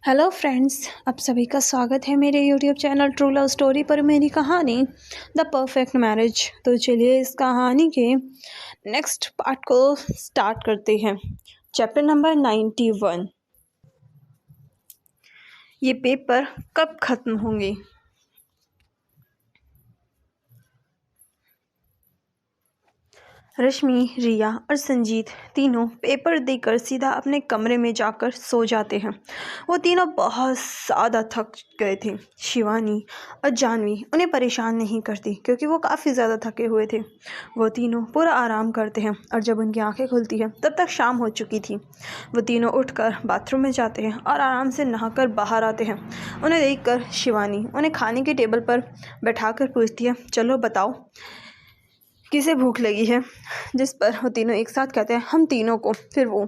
Hello friends, आप सभी का स्वागत है मेरे YouTube channel true love story पर। मेरी कहानी द परफेक्ट मैरिज। तो चलिए इस कहानी के नेक्स्ट पार्ट को स्टार्ट करते हैं। Chapter number 91। ये पेपर कब ख़त्म होंगे। रश्मि, रिया और संजीत तीनों पेपर देकर सीधा अपने कमरे में जाकर सो जाते हैं। वो तीनों बहुत ज़्यादा थक गए थे। शिवानी और जानवी उन्हें परेशान नहीं करती क्योंकि वो काफ़ी ज़्यादा थके हुए थे। वो तीनों पूरा आराम करते हैं और जब उनकी आंखें खुलती हैं तब तक शाम हो चुकी थी। वो तीनों उठकर बाथरूम में जाते हैं और आराम से नहाकर बाहर आते हैं। उन्हें देखकर शिवानी उन्हें खाने की टेबल पर बैठाकर पूछती है, चलो बताओ किसे भूख लगी है। जिस पर वो तीनों एक साथ कहते हैं, हम तीनों को। फिर वो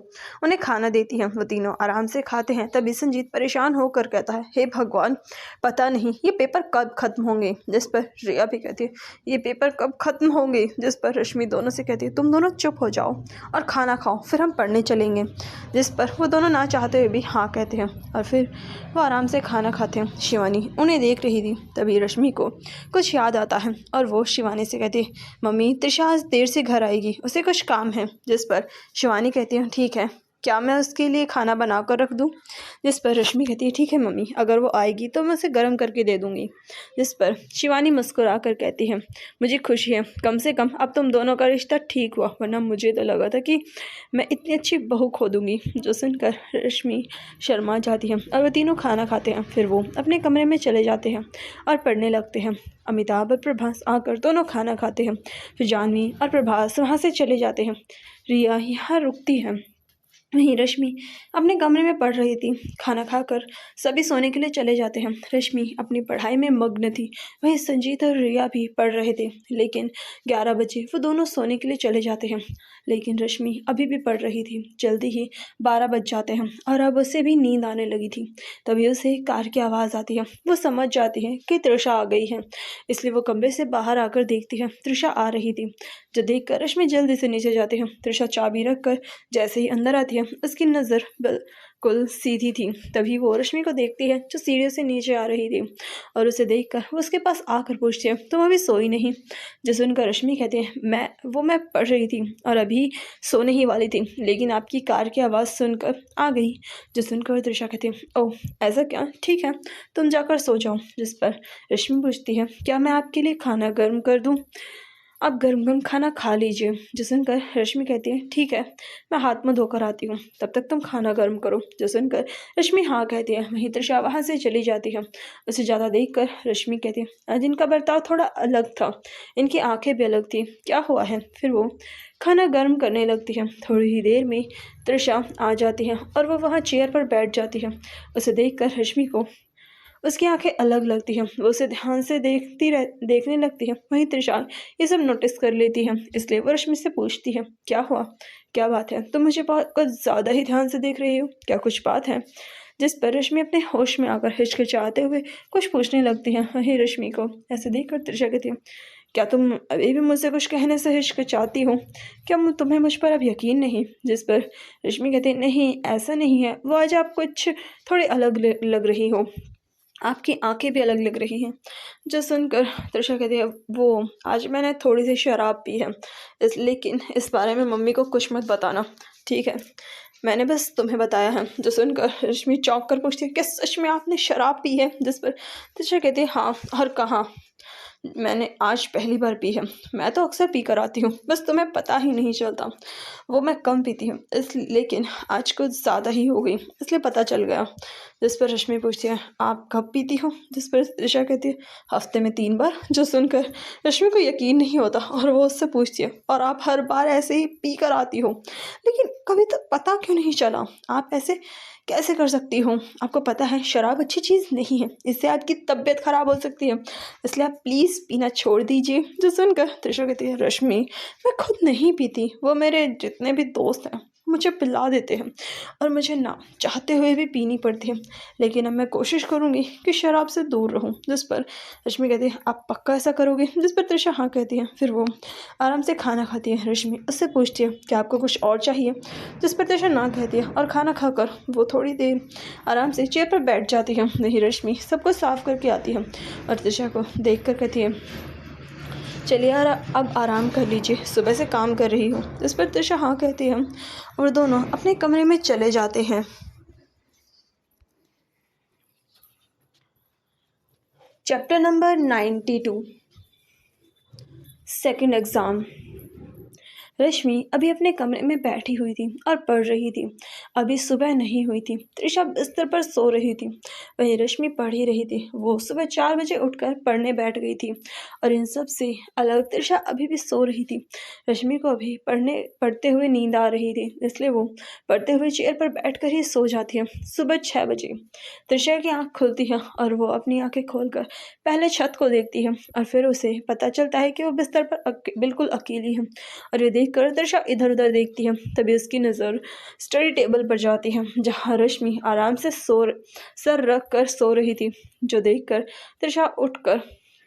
उन्हें खाना देती हैं। वो तीनों आराम से खाते हैं। तभी संजीत परेशान होकर कहता है, हे भगवान, पता नहीं ये पेपर कब ख़त्म होंगे। जिस पर रिया भी कहती है, ये पेपर कब ख़त्म होंगे। जिस पर रश्मि दोनों से कहती है, तुम दोनों चुप हो जाओ और खाना खाओ, फिर हम पढ़ने चलेंगे। जिस पर वो दोनों ना चाहते हुए भी हाँ कहते हैं और फिर वो आराम से खाना खाते हैं। शिवानी उन्हें देख रही थी। तभी रश्मि को कुछ याद आता है और वो शिवानी से कहती है, मम्मी, त्रिशा आज देर से घर आएगी, उसे कुछ काम है। जिस पर शिवानी कहती है, ठीक है, क्या मैं उसके लिए खाना बना कर रख दूं। जिस पर रश्मि कहती है, ठीक है मम्मी, अगर वो आएगी तो मैं उसे गर्म करके दे दूंगी। जिस पर शिवानी मुस्कुरा कर कहती है, मुझे खुशी है, कम से कम अब तुम दोनों का रिश्ता ठीक हुआ, वरना मुझे तो लगा था कि मैं इतनी अच्छी बहू खो दूंगी। जो सुनकर रश्मि शर्मा जाती है और वो तीनों खाना खाते हैं। फिर वो अपने कमरे में चले जाते हैं और पढ़ने लगते हैं। अमिताभ और प्रभास आकर दोनों खाना खाते हैं। फिर जानवी और प्रभास वहाँ से चले जाते हैं। रिया यहाँ रुकती है। वहीं रश्मि अपने कमरे में पढ़ रही थी। खाना खाकर सभी सोने के लिए चले जाते हैं। रश्मि अपनी पढ़ाई में मग्न थी। वहीं संजीत और रिया भी पढ़ रहे थे। लेकिन 11 बजे वो दोनों सोने के लिए चले जाते हैं। लेकिन रश्मि अभी भी पढ़ रही थी। जल्दी ही 12 बज जाते हैं और अब उसे भी नींद आने लगी थी। तभी उसे कार की आवाज़ आती है। वो समझ जाती है कि तृषा आ गई है, इसलिए वो कमरे से बाहर आकर देखती है। तृषा आ रही थी। जो देखकर रश्मि जल्दी से नीचे जाती है। तृषा चाबी रखकर जैसे ही अंदर आती है, उसकी नज़र बिल्कुल सीधी थी। तभी वो रश्मि को देखती है जो सीढ़ियों से नीचे आ रही थी और उसे देखकर वो उसके पास आकर पूछती है, तुम अभी सोई नहीं। जो सुनकर रश्मि कहती है, मैं पढ़ रही थी और अभी सोने ही वाली थी, लेकिन आपकी कार की आवाज़ सुनकर आ गई। जो सुनकर तृषा कहती है, ओह ऐसा क्या, ठीक है, तुम जाकर सो जाओ। जिस पर रश्मि पूछती है, क्या मैं आपके लिए खाना गर्म कर दूँ। आप गर्म गर्म खाना खा लीजिए। जो सुनकर रश्मि कहती है, ठीक है, मैं हाथ मुँह धोकर आती हूँ, तब तक तुम खाना गर्म करो। जो सुनकर रश्मि हाँ कहती है। वहीं तृषा वहाँ से चली जाती है। उसे ज़्यादा देखकर रश्मि कहती है, आज इनका बर्ताव थोड़ा अलग था, इनकी आंखें भी अलग थी, क्या हुआ है। फिर वो खाना गर्म करने लगती है। थोड़ी ही देर में तृषा आ जाती है और वो वहाँ चेयर पर बैठ जाती है। उसे देखकर रश्मि को उसकी आंखें अलग लगती हैं। वो उसे ध्यान से देखने लगती है। वहीं तृषा ये सब नोटिस कर लेती है, इसलिए वो रश्मि से पूछती है, क्या हुआ, क्या बात है, तुम मुझे बहुत कुछ ज़्यादा ही ध्यान से देख रही हो, क्या कुछ बात है। जिस पर रश्मि अपने होश में आकर हिचकिचाते हुए कुछ पूछने लगती है। वहीं रश्मि को ऐसे देखकर तृषा कहती है, क्या तुम अभी भी मुझसे कुछ कहने से हिचकिचाती हो, क्या तुम्हें मुझ पर अब यकीन नहीं। जिस पर रश्मि कहती है, नहीं ऐसा नहीं है, वो आज आप कुछ थोड़ी अलग लग रही हो, आपकी आंखें भी अलग लग रही हैं। जो सुनकर तृषा कहती है, वो आज मैंने थोड़ी सी शराब पी है, लेकिन इस बारे में मम्मी को कुछ मत बताना, ठीक है, मैंने बस तुम्हें बताया है। जो सुनकर रश्मि चौंक कर पूछती है, क्या सच में आपने शराब पी है। जिस पर तृषा कहती है, हाँ, और कहाँ, मैंने आज पहली बार पी है, मैं तो अक्सर पी कर आती हूँ, बस तुम्हें पता ही नहीं चलता, वो मैं कम पीती हूँ, इस लेकिन आज कुछ ज़्यादा ही हो गई, इसलिए पता चल गया। जिस पर रश्मि पूछती है, आप कब पीती हो। जिस पर ऋषा कहती है, हफ्ते में 3 बार। जो सुनकर रश्मि को यकीन नहीं होता और वो उससे पूछती है, और आप हर बार ऐसे ही पी कर आती हो, लेकिन कभी तक पता क्यों नहीं चला, आप ऐसे कैसे कर सकती हो, आपको पता है शराब अच्छी चीज़ नहीं है, इससे आपकी तबीयत खराब हो सकती है, इसलिए आप प्लीज़ पीना छोड़ दीजिए। जो सुनकर तृषा कहती है, रश्मि मैं खुद नहीं पीती, वो मेरे जितने भी दोस्त हैं मुझे पिला देते हैं और मुझे ना चाहते हुए भी पीनी पड़ती है। लेकिन अब मैं कोशिश करूँगी कि शराब से दूर रहूँ। जिस पर रश्मि कहती है, आप पक्का ऐसा करोगे? जिस पर तृषा हाँ कहती है। फिर वो आराम से खाना खाती है। रश्मि उससे पूछती है कि आपको कुछ और चाहिए? जिस पर तृषा ना कहती है और खाना खाकर वो थोड़ी देर आराम से चेयर पर बैठ जाती है। वहीं रश्मि सबको साफ करके आती है और तृषा को देख कर कहती है, चलिए यार अब आराम कर लीजिए, सुबह से काम कर रही हूँ। इस पर तृषा हाँ कहती है और दोनों अपने कमरे में चले जाते हैं। Chapter number 92, second exam. Rashmi अभी अपने कमरे में बैठी हुई थी और पढ़ रही थी। अभी सुबह नहीं हुई थी। तृषा बिस्तर पर सो रही थी, वहीं रश्मि पढ़ ही रही थी। वो सुबह 4 बजे उठकर पढ़ने बैठ गई थी और इन सब से अलग तृषा अभी भी सो रही थी। रश्मि को अभी पढ़ते हुए नींद आ रही थी, इसलिए वो पढ़ते हुए चेयर पर बैठकर ही सो जाती है। सुबह 6 बजे तृषा की आँख खुलती है और वो अपनी आँखें खोलकर पहले छत को देखती है और फिर उसे पता चलता है कि वो बिस्तर पर बिल्कुल अकेली है। और ये देखकर तृषा इधर उधर देखती है। तभी उसकी नज़र स्टडी टेबल पर जाती है, जहाँ रश्मि आराम से सर रख कर सो रही थी, जो देखकर तृषा उठकर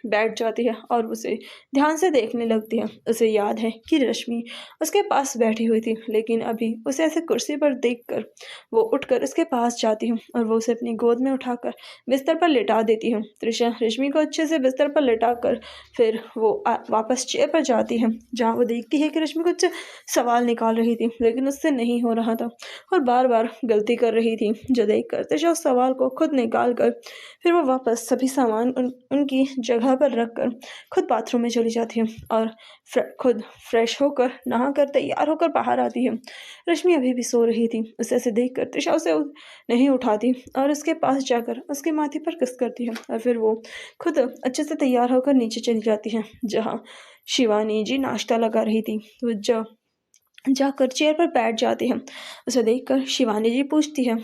बैठ जाती है और उसे ध्यान से देखने लगती है। उसे याद है कि रश्मि उसके पास बैठी हुई थी, लेकिन अभी उसे ऐसे कुर्सी पर देखकर वो उठकर उसके पास जाती है और वो उसे अपनी गोद में उठाकर बिस्तर पर लेटा देती है। तृषा रश्मि को अच्छे से बिस्तर पर लेटाकर फिर वो वापस चेयर पर जाती है, जहाँ वो देखती है कि रश्मि कुछ सवाल निकाल रही थी, लेकिन उससे नहीं हो रहा था और बार बार गलती कर रही थी, जो देखकर तृषा उस सवाल को खुद निकाल कर फिर वो वापस सभी सामान उनकी जगह पर रखकर खुद बाथरूम में चली जाती है और खुद फ्रेश होकर नहाकर तैयार होकर बाहर आती है। रश्मि अभी भी सो रही थी। उसे ऐसे देखकर तृषा उसे नहीं उठाती और उसके पास जाकर उसके माथे पर किस करती है और फिर वो खुद अच्छे से तैयार होकर नीचे चली जाती है, जहाँ शिवानी जी नाश्ता लगा रही थी। वो जाकर चेयर पर बैठ जाती है। उसे देखकर शिवानी जी पूछती है,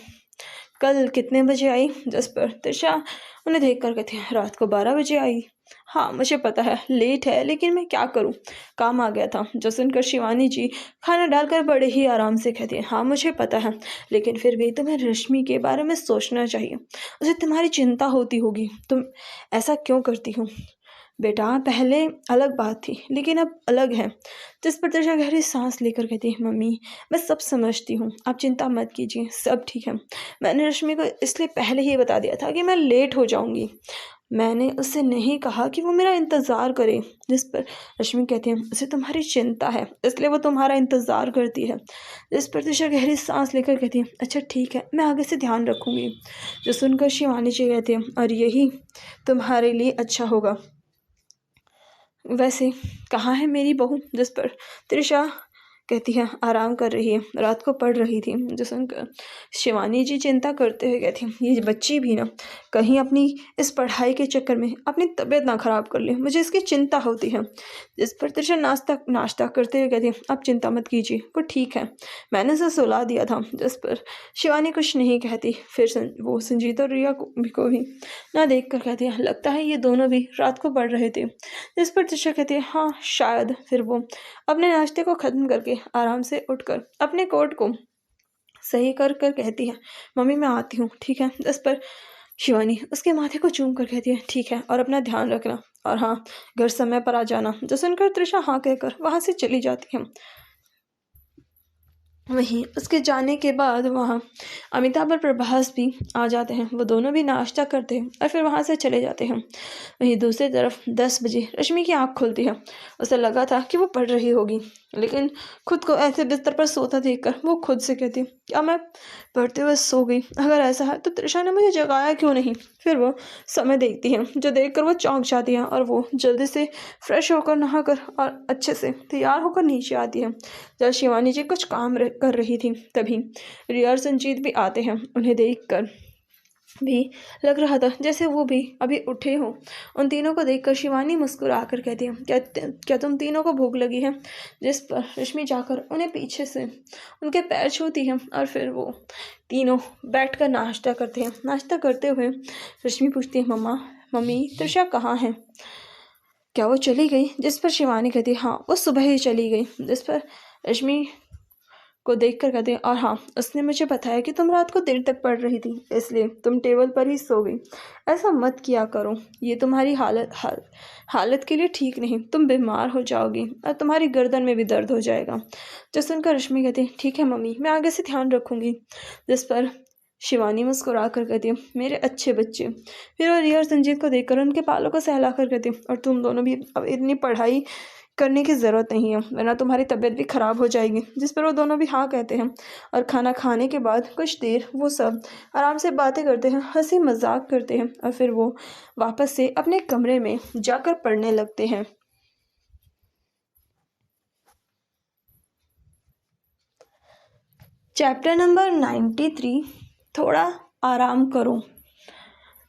कल कितने बजे आई? जिस पर तृषा उन्हें देखकर कहती है, रात को 12 बजे आई। हाँ मुझे पता है लेट है, लेकिन मैं क्या करूँ, काम आ गया था। जो सुनकर शिवानी जी खाना डालकर बड़े ही आराम से कहती है, हाँ मुझे पता है, लेकिन फिर भी तुम्हें रश्मि के बारे में सोचना चाहिए। उसे तुम्हारी चिंता होती होगी, तुम ऐसा क्यों करती हो? बेटा पहले अलग बात थी, लेकिन अब अलग है। जिस पर तृषा गहरी सांस लेकर कहती है, मम्मी मैं सब समझती हूँ, आप चिंता मत कीजिए, सब ठीक है। मैंने रश्मि को इसलिए पहले ही बता दिया था कि मैं लेट हो जाऊँगी। मैंने उससे नहीं कहा कि वो मेरा इंतज़ार करे। जिस पर रश्मि कहती है, उसे तुम्हारी चिंता है, इसलिए वो तुम्हारा इंतज़ार करती है। जिस पर तृषा गहरी सांस लेकर कहती है, अच्छा ठीक है, मैं आगे से ध्यान रखूँगी। जो सुनकर शिवानी जी कहती है, और यही तुम्हारे लिए अच्छा होगा। वैसे कहाँ है मेरी बहू? जिस पर तृषा कहती है, आराम कर रही है, रात को पढ़ रही थी। जो सुनकर शिवानी जी चिंता करते हुए कहती हैं, ये बच्ची भी ना कहीं अपनी इस पढ़ाई के चक्कर में अपनी तबीयत ना ख़राब कर ले, मुझे इसकी चिंता होती है। जिस पर तृषा नाश्ता करते हुए कहती है, आप चिंता मत कीजिए, वो ठीक है, मैंने उसे सुला दिया था। जिस पर शिवानी कुछ नहीं कहती। फिर वो संजीत और रिया को भी ना देख कर कहती है, लगता है ये दोनों भी रात को पढ़ रहे थे। जिस पर तृषा कहती है, हाँ शायद। फिर वो अपने नाश्ते को ख़त्म करके आराम से उठकर अपने कोट को सही कर कर कहती है, मम्मी मैं आती हूँ, ठीक है। इस पर शिवानी उसके माथे को चूम कर कहती है, ठीक है, और अपना ध्यान रखना, और हाँ घर समय पर आ जाना। जो सुनकर तृषा हाँ कहकर वहाँ से चली जाती है। वहीं उसके जाने के बाद वहाँ अमिताभ और प्रभास भी आ जाते हैं। वो दोनों भी नाश्ता करते हैं और फिर वहाँ से चले जाते हैं। वहीं दूसरी तरफ 10 बजे रश्मि की आँख खुलती है। उसे लगा था कि वो पढ़ रही होगी, लेकिन खुद को ऐसे बिस्तर पर सोता देखकर वो खुद से कहती, क्या मैं पढ़ते हुए सो गई? अगर ऐसा है तो तृषा ने मुझे जगाया क्यों नहीं? फिर वो समय देखती है, जो देखकर वो चौंक जाती है और वो जल्दी से फ्रेश होकर नहाकर और अच्छे से तैयार होकर नीचे आती है। जब शिवानी जी कुछ काम कर रही थी, तभी रिया और संजीत भी आते हैं। उन्हें देखकर भी लग रहा था जैसे वो भी अभी उठे हों। उन तीनों को देखकर शिवानी मुस्कुरा कर कहती है, क्या तुम तीनों को भूख लगी है? जिस पर रश्मि जाकर उन्हें पीछे से उनके पैर छूती है और फिर वो तीनों बैठकर नाश्ता करते हैं। नाश्ता करते हुए रश्मि पूछती है, मम्मी तृषा कहाँ है? क्या वो चली गई? जिस पर शिवानी कहती है, हाँ वो सुबह ही चली गई। जिस पर रश्मि को देखकर कहते हैं, और हाँ, उसने मुझे बताया कि तुम रात को देर तक पढ़ रही थी, इसलिए तुम टेबल पर ही सो गई। ऐसा मत किया करो, ये तुम्हारी हालत के लिए ठीक नहीं। तुम बीमार हो जाओगी और तुम्हारी गर्दन में भी दर्द हो जाएगा। जो सुनकर रश्मि कहती है, ठीक है मम्मी, मैं आगे से ध्यान रखूँगी। जिस पर शिवानी मुस्कुरा कर कहती है, मेरे अच्छे बच्चे। फिर वो रिया और संजीत को देखकर उनके बालों को सहला कर कहती है, और तुम दोनों भी अब इतनी पढ़ाई करने की ज़रूरत नहीं है, वरना तुम्हारी तबीयत भी ख़राब हो जाएगी। जिस पर वो दोनों भी हाँ कहते हैं, और खाना खाने के बाद कुछ देर वो सब आराम से बातें करते हैं, हंसी मजाक करते हैं, और फिर वो वापस से अपने कमरे में जाकर पढ़ने लगते हैं। चैप्टर नंबर 93, थोड़ा आराम करो।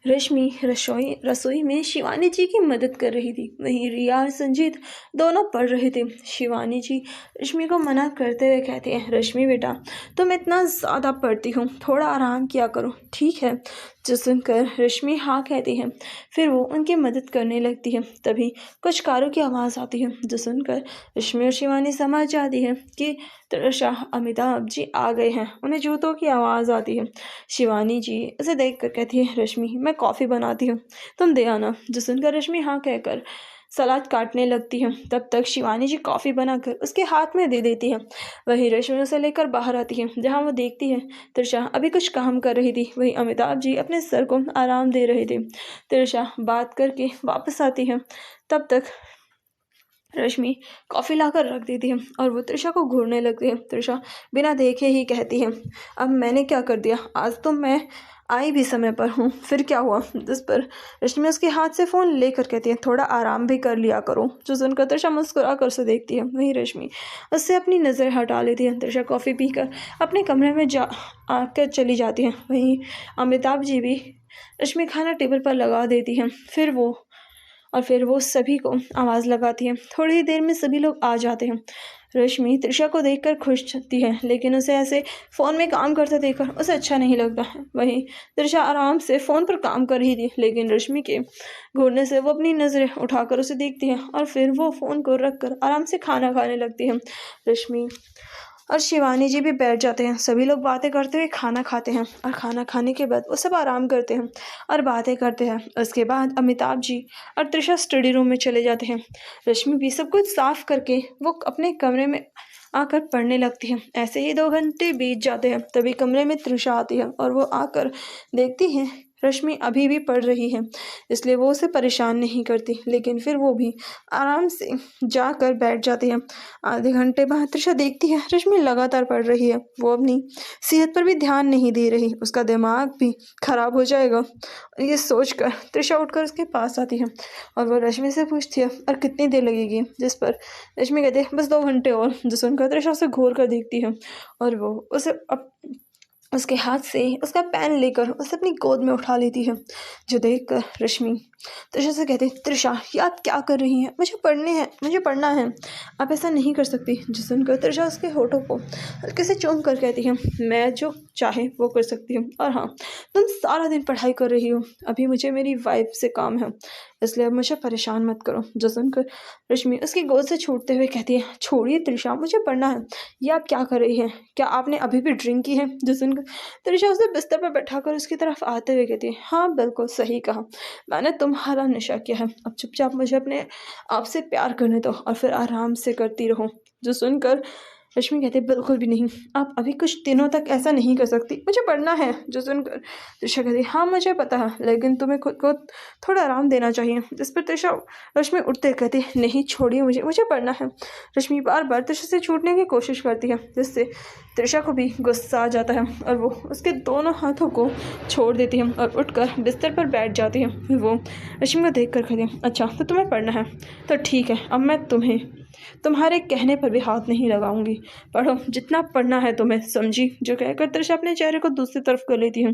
रश्मि रसोई में शिवानी जी की मदद कर रही थी। वहीं रिया और संजीत दोनों पढ़ रहे थे। शिवानी जी रश्मि को मना करते हुए कहते हैं, रश्मि बेटा, तुम इतना ज़्यादा पढ़ती हो, थोड़ा आराम किया करो, ठीक है। जो सुनकर रश्मि हाँ कहती है। फिर वो उनकी मदद करने लगती है। तभी कुछ कारों की आवाज़ आती है, जो सुनकर रश्मि और शिवानी समझ जाती है कि तृषा अमिताभ जी आ गए हैं। उन्हें जूतों की आवाज़ आती है। शिवानी जी उसे देख कर कहती है, रश्मि, मैं कॉफ़ी बनाती हूँ, तुम दे आना। जो सुनकर रश्मि हाँ कहकर सलाद काटने लगती है। तब तक शिवानी जी कॉफ़ी बनाकर उसके हाथ में दे देती है। वहीं रश्मि उसे लेकर बाहर आती है, जहाँ वो देखती है तृषा अभी कुछ काम कर रही थी। वहीं अमिताभ जी अपने सर को आराम दे रहे थे। तृषा बात करके वापस आती है। तब तक रश्मि कॉफ़ी लाकर रख देती है और वो तृषा को घूरने लगती है। तृषा बिना देखे ही कहती है, अब मैंने क्या कर दिया, आज तो मैं आई भी समय पर हूँ, फिर क्या हुआ। जिस पर रश्मि उसके हाथ से फ़ोन लेकर कहती है, थोड़ा आराम भी कर लिया करो। जो सुनकर तृषा मुस्कुरा कर उसे देखती है। वहीं रश्मि उससे अपनी नज़र हटा लेती है। तृषा कॉफ़ी पीकर अपने कमरे में आकर चली जाती है। वहीं अमिताभ जी भी रश्मि खाना टेबल पर लगा देती है। फिर वो सभी को आवाज़ लगाती है। थोड़ी ही देर में सभी लोग आ जाते हैं। रश्मि तृषा को देखकर खुश होती है, लेकिन उसे ऐसे फ़ोन में काम करते देखकर उसे अच्छा नहीं लगता है। वहीं तृषा आराम से फ़ोन पर काम कर रही थी, लेकिन रश्मि के घूरने से वो अपनी नज़रें उठाकर उसे देखती है और फिर वो फ़ोन को रखकर आराम से खाना खाने लगती है। रश्मि और शिवानी जी भी बैठ जाते हैं। सभी लोग बातें करते हुए खाना खाते हैं, और खाना खाने के बाद वो सब आराम करते हैं और बातें करते हैं। उसके बाद अमिताभ जी और तृषा स्टडी रूम में चले जाते हैं। रश्मि भी सब कुछ साफ करके वो अपने कमरे में आकर पढ़ने लगती है। ऐसे ही 2 घंटे बीत जाते हैं। तभी कमरे में तृषा आती है और वो आकर देखती है रश्मि अभी भी पढ़ रही है, इसलिए वो उसे परेशान नहीं करती, लेकिन फिर वो भी आराम से जाकर बैठ जाती है। आधे घंटे बाद तृषा देखती है रश्मि लगातार पढ़ रही है। वो अपनी सेहत पर भी ध्यान नहीं दे रही, उसका दिमाग भी खराब हो जाएगा। ये सोचकर तृषा उठकर उसके पास आती है और वो रश्मि से पूछती है, और कितनी देर लगेगी। जिस पर रश्मि कहती है, बस 2 घंटे और। जो सुनकर तृषा उसे घूर कर देखती है और वो उसे उसके हाथ से उसका पेन लेकर उसे अपनी गोद में उठा लेती है। जो देखकर रश्मि तृषा से कहती है, तृषा, ये आप क्या कर रही हैं, मुझे पढ़ना है, आप ऐसा नहीं कर सकती। जो सुनकर तृषा उसके होठों को हल्के से चूम कर कहती है, मैं जो चाहे वो कर सकती हूँ, और हाँ, तुम सारा दिन पढ़ाई कर रही हो, अभी मुझे मेरी वाइफ से काम है, इसलिए अब मुझे परेशान मत करो। जो सुनकर रश्मि उसकी गोद से छूटते हुए कहती है, छोड़िए तृषा, मुझे पढ़ना है। ये आप क्या कर रही हैं, क्या आपने अभी भी ड्रिंक की है। जो सुनकर तृषा उसे बिस्तर पर बैठाकर उसकी तरफ आते हुए कहती है, हाँ बिल्कुल सही कहा, मैंने तुम्हारा नशा किया है। अब चुपचाप मुझे अपने आप से प्यार करने दो और फिर आराम से करती रहो। जो सुनकर रश्मि कहती, बिल्कुल भी नहीं, आप अभी कुछ दिनों तक ऐसा नहीं कर सकती, मुझे पढ़ना है। जो सुनकर तृषा कहती, हाँ मुझे पता है, लेकिन तुम्हें खुद को थोड़ा आराम देना चाहिए। जिस पर रश्मि उठते कहती, नहीं छोड़िए, मुझे पढ़ना है। रश्मि बार बार तृषा से छूटने की कोशिश करती है, जिससे तृषा को भी गुस्सा आ जाता है और वो उसके दोनों हाथों को छोड़ देती है और उठकर बिस्तर पर बैठ जाती है। फिर वो रश्मि को देख कर कहती, अच्छा तो तुम्हें पढ़ना है, तो ठीक है, अब मैं तुम्हारे कहने पर भी हाथ नहीं लगाऊंगी, पढ़ो जितना पढ़ना है तुम्हें, समझी। जो कहकर तृषा अपने चेहरे को दूसरी तरफ कर लेती है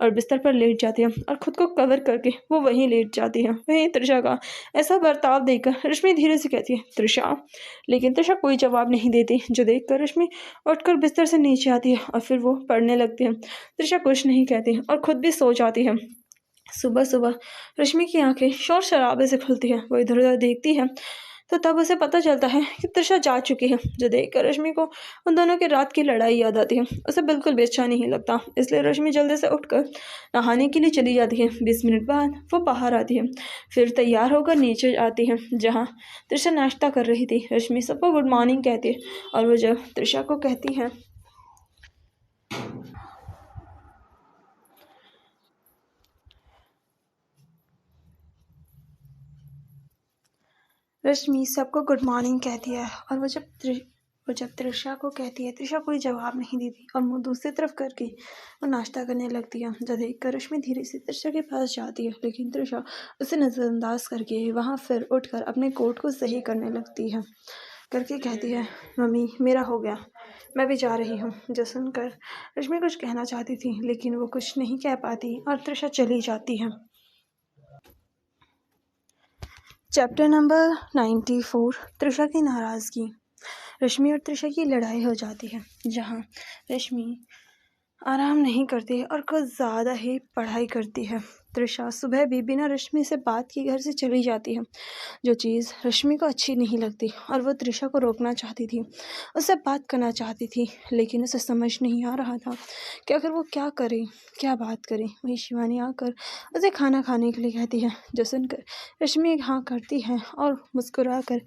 और बिस्तर पर लेट जाती है और खुद को कवर करके वो वहीं लेट जाती है। वहीं तृषा का ऐसा बर्ताव देखकर रश्मि धीरे से कहती है, तृषा, लेकिन तृषा कोई जवाब नहीं देती। जो देखकर रश्मि उठकर बिस्तर से नीचे आती है और फिर वो पढ़ने लगती है। तृषा कुछ नहीं कहती और खुद भी सो जाती है। सुबह सुबह रश्मि की आंखें शोर शराबे से खुलती है। वो इधर उधर देखती है तो तब उसे पता चलता है कि तृषा जा चुकी है। जो देखकर रश्मि को उन दोनों की रात की लड़ाई याद आती है। उसे बिल्कुल भी अच्छा नहीं लगता, इसलिए रश्मि जल्दी से उठकर नहाने के लिए चली जाती है। 20 मिनट बाद वो बाहर आती है, फिर तैयार होकर नीचे आती है जहाँ तृषा नाश्ता कर रही थी। रश्मि सबको गुड मॉर्निंग कहती है और वो जब तृषा को कहती है रश्मि सबको गुड मॉर्निंग कहती है और वो जब तृषा को कहती है, तृषा कोई जवाब नहीं देती और मुंह दूसरी तरफ करके वो नाश्ता करने लगती है। जब देखकर रश्मि धीरे से तृषा के पास जाती है, लेकिन तृषा उसे नज़रअंदाज करके वहाँ फिर उठकर अपने कोट को सही करने लगती है, करके कहती है, मम्मी मेरा हो गया, मैं भी जा रही हूँ। जो सुनकर रश्मि कुछ कहना चाहती थी, लेकिन वो कुछ नहीं कह पाती और तृषा चली जाती है। चैप्टर नंबर 94, तृषा की नाराज़गी। रश्मि और तृषा की लड़ाई हो जाती है, जहाँ रश्मि आराम नहीं करती और कुछ ज़्यादा ही पढ़ाई करती है। तृषा सुबह भी बिना रश्मि से बात की घर से चली जाती है, जो चीज़ रश्मि को अच्छी नहीं लगती और वो तृषा को रोकना चाहती थी, उससे बात करना चाहती थी, लेकिन उसे समझ नहीं आ रहा था कि आखिर वो क्या करे, क्या बात करे। वहीं शिवानी आकर उसे खाना खाने के लिए कहती है, जो सुनकर रश्मि हाँ करती है और मुस्कुरा कर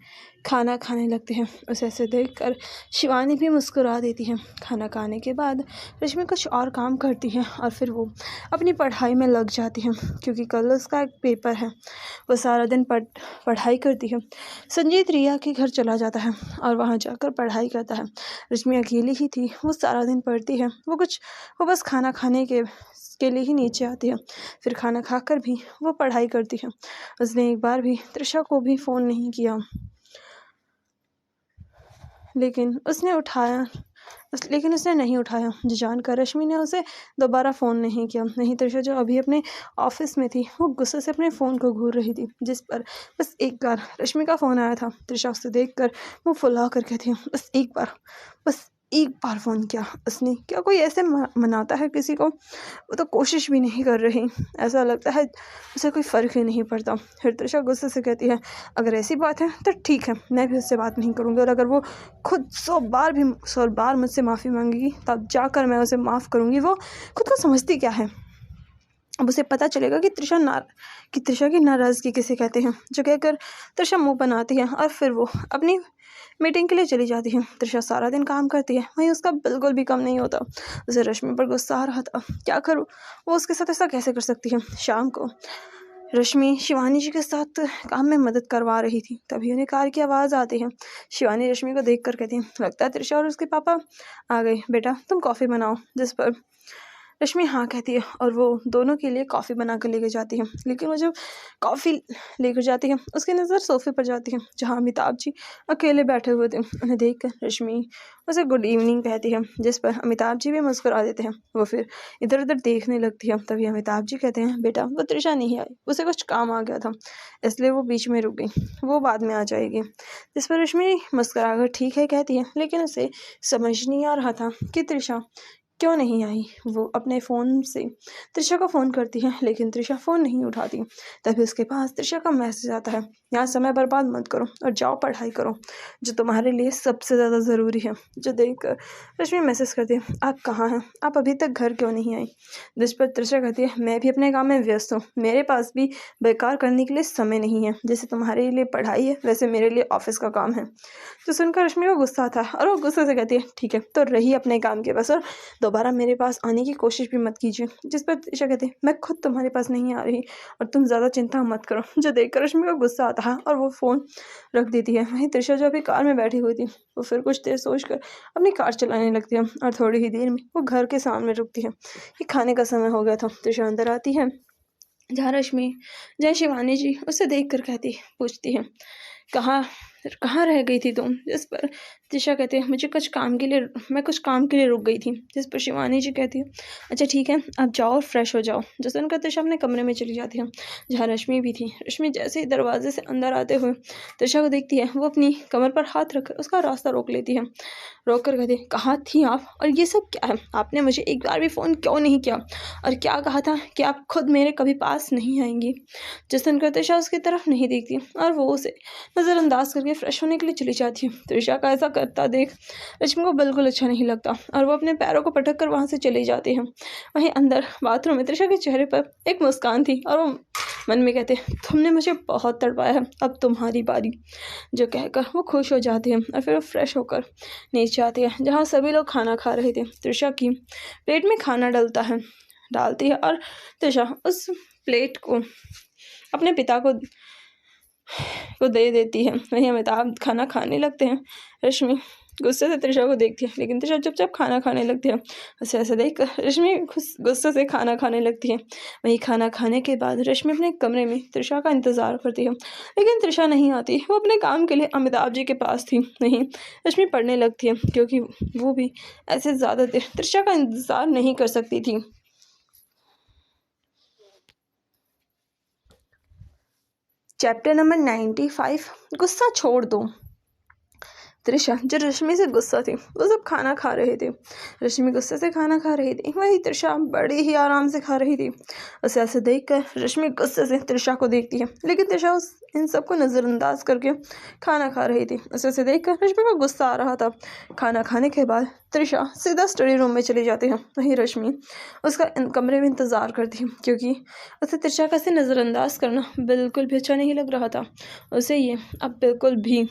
खाना खाने लगते हैं। उसे ऐसे देखकर शिवानी भी मुस्कुरा देती है। खाना खाने के बाद रश्मि कुछ और काम करती है और फिर वो अपनी पढ़ाई में लग जाती है, क्योंकि कल उसका एक पेपर है। वो सारा दिन पढ़ाई करती है। संजीत रिया के घर चला जाता है और वहाँ जाकर पढ़ाई करता है। रश्मि अकेली ही थी, वो सारा दिन पढ़ती है। वो बस खाना खाने के लिए ही नीचे आती है, फिर खाना खाकर भी वो पढ़ाई करती है। उसने एक बार भी तृषा को भी फ़ोन नहीं किया, लेकिन उसने नहीं उठाया, जो जानकर रश्मि ने उसे दोबारा फ़ोन नहीं किया। नहीं तृषा, जो अभी अपने ऑफिस में थी, वो गुस्से से अपने फ़ोन को घूर रही थी, जिस पर बस एक बार रश्मि का फ़ोन आया था। तृषा उसे देखकर मुँह फुला कर कहती है, बस एक बार फ़ोन किया उसने। क्या कोई ऐसे मनाता है किसी को? वो तो कोशिश भी नहीं कर रही, ऐसा लगता है उसे कोई फ़र्क ही नहीं पड़ता। फिर तृषा गुस्से से कहती है, अगर ऐसी बात है तो ठीक है, मैं भी उससे बात नहीं करूँगी, और अगर वो खुद 100 बार मुझसे माफ़ी मांगेगी तब जाकर मैं उसे माफ़ करूँगी। वो खुद को समझती क्या है? अब उसे पता चलेगा कि तृषा की नाराज़गी किसे कहते हैं। जो कहकर तृषा मुँह बनाती है और फिर वो अपनी मीटिंग के लिए चली जाती है। तृषा सारा दिन काम करती है, वहीं उसका बिल्कुल भी कम नहीं होता। उसे रश्मि पर गुस्सा आ रहा था, क्या करूँ, वो उसके साथ ऐसा कैसे कर सकती है। शाम को रश्मि शिवानी जी के साथ काम में मदद करवा रही थी, तभी उन्हें कार की आवाज़ आती है। शिवानी रश्मि को देख कर कहती है, लगता है तृषा और उसके पापा आ गए, बेटा तुम कॉफ़ी बनाओ। जिस पर रश्मि हाँ कहती है और वो दोनों के लिए कॉफ़ी बना कर लेकर जाती है। लेकिन वो जब कॉफ़ी लेकर जाती है, उसकी नज़र सोफ़े पर जाती है, जहाँ अमिताभ जी अकेले बैठे हुए थे। उन्हें देखकर रश्मि उसे गुड इवनिंग कहती है, जिस पर अमिताभ जी भी मुस्कुरा देते हैं। वो फिर इधर उधर देखने लगती है। तभी अमिताभ जी कहते हैं, बेटा वो तृषा नहीं आई, उसे कुछ काम आ गया था, इसलिए वो बीच में रुक गई, वो बाद में आ जाएगी। जिस पर रश्मि मुस्कुरा कर ठीक है कहती है, लेकिन उसे समझ नहीं आ रहा था कि तृषा क्यों नहीं आई। वो अपने फ़ोन से तृषा को फ़ोन करती है, लेकिन तृषा फ़ोन नहीं उठाती। तभी उसके पास तृषा का मैसेज आता है, यहाँ समय बर्बाद मत करो और जाओ पढ़ाई करो, जो तुम्हारे लिए सबसे ज़्यादा ज़रूरी है। जो देखकर रश्मि मैसेज करती है, आप कहाँ हैं, आप अभी तक घर क्यों नहीं आई। जिस पर तृषा कहती है, मैं भी अपने काम में व्यस्त हूँ, मेरे पास भी बेकार करने के लिए समय नहीं है। जैसे तुम्हारे लिए पढ़ाई है, वैसे मेरे लिए ऑफिस का काम है। तो सुनकर रश्मि को गुस्सा आता है और वो गुस्से से कहती है, ठीक है तो रही अपने काम के बस, और दोबारा मेरे पास आने की कोशिश भी मत कीजिए। जिस पर तृषा कहती है, मैं खुद तुम्हारे पास नहीं आ रही और तुम ज़्यादा चिंता मत करो। जो देखकर रश्मि को गुस्सा आता है और वो फ़ोन रख देती है। वहीं तृषा जो अभी कार में बैठी हुई थी, वो फिर कुछ देर सोचकर अपनी कार चलाने लगती है और थोड़ी ही देर में वो घर के सामने रुकती है। ये खाने का समय हो गया था। तृषा अंदर आती है, जहाँ शिवानी जी उसे देख कर पूछती है, कहाँ रह गई थी तुम। जिस पर तृषा कहती है, मैं कुछ काम के लिए रुक गई थी। जिस पर शिवानी जी कहती है, अच्छा ठीक है आप जाओ और फ्रेश हो जाओ। जो सुनकर तृषा अपने कमरे में चली जाती है, जहाँ रश्मि भी थी। रश्मि जैसे ही दरवाजे से अंदर आते हुए तृषा को देखती है, वो अपनी कमर पर हाथ रखकर उसका रास्ता रोक लेती है। रोक कर कहती है, कहाँ थी आप और ये सब क्या है, आपने मुझे एक बार भी फ़ोन क्यों नहीं किया, और क्या कहा था कि आप खुद मेरे कभी पास नहीं आएंगी। जो सुनकर तृषा उसकी तरफ नहीं देखती और वो उसे नज़रअंदाज करके फ्रेश होने के लिए चली जाती है। त्रिशा का ऐसा करता देख रश्मि को बिल्कुल अच्छा नहीं लगता और वो अपने पैरों को पटक कर वहाँ से चली जाती है। वहीं अंदर बाथरूम में त्रिशा के चेहरे पर एक मुस्कान थी और वो मन में कहते तुमने मुझे बहुत तड़पाया है, अब तुम्हारी बारी, जो कहकर वो खुश हो जाती है और फिर वो फ्रेश होकर नीचे आती है जहाँ सभी लोग खाना खा रहे थे। त्रिशा की प्लेट में खाना डालती है और त्रिशा उस प्लेट को अपने पिता को दे देती है। वहीं अमिताभ खाना खाने लगते हैं। रश्मि गुस्से से त्रिशा को देखती है लेकिन त्रिशा चुपचाप खाना खाने लगती है। उसे ऐसे देखकर रश्मि गुस्से से खाना खाने लगती है। वहीं खाना खाने के बाद रश्मि अपने कमरे में त्रिशा का इंतज़ार करती है लेकिन त्रिशा नहीं आती। वो अपने काम के लिए अमिताभ जी के पास थी। वहीं रश्मि पढ़ने लगती है क्योंकि वो भी ऐसे ज़्यादा देर त्रिशा का इंतज़ार नहीं कर सकती थी। चैप्टर नंबर 95, गुस्सा छोड़ दो। त्रिशा जो रश्मि से गुस्सा थी वो सब खाना खा रहे थे। रश्मि गुस्से से खाना खा रही थी, वही त्रिशा बड़ी ही आराम से खा रही थी। उसे ऐसे देखकर रश्मि गुस्से से त्रिशा को देखती है लेकिन त्रिशा इन सबको नज़रअंदाज करके खाना खा रही थी। उसे ऐसे देखकर रश्मि को गुस्सा आ रहा था। खाना खाने के बाद त्रिशा सीधा स्टडी रूम में चली जाती है। वहीं रश्मि उसका कमरे में इंतज़ार करती है क्योंकि उसे त्रिशा का से नज़रअंदाज करना बिल्कुल भी अच्छा नहीं लग रहा था। उसे ये अब बिल्कुल भी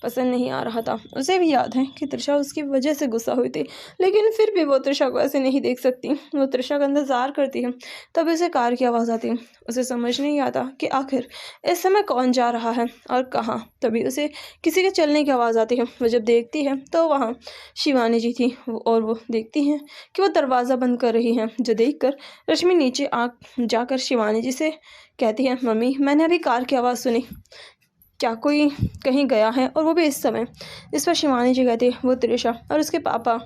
पसंद नहीं आ रहा था। उसे भी याद है कि त्रिशा उसकी वजह से गुस्सा हुई थी लेकिन फिर भी वो त्रिशा को ऐसे नहीं देख सकती। वो त्रिशा का इंतज़ार करती है। तब उसे कार की आवाज़ आती है। उसे समझ नहीं आता कि आखिर इस समय कौन जा रहा है और कहाँ। तभी उसे किसी के चलने की आवाज़ आती है। वो जब देखती है तो वहाँ शिवानी जी थी और वो देखती हैं कि वो दरवाज़ा बंद कर रही हैं, जो देखकर रश्मि नीचे जाकर शिवानी जी से कहती है, मम्मी मैंने अभी कार की आवाज़ सुनी, क्या कोई कहीं गया है और वो भी इस समय। इस पर शिवानी जी कहती है वो त्रिशा और उसके पापा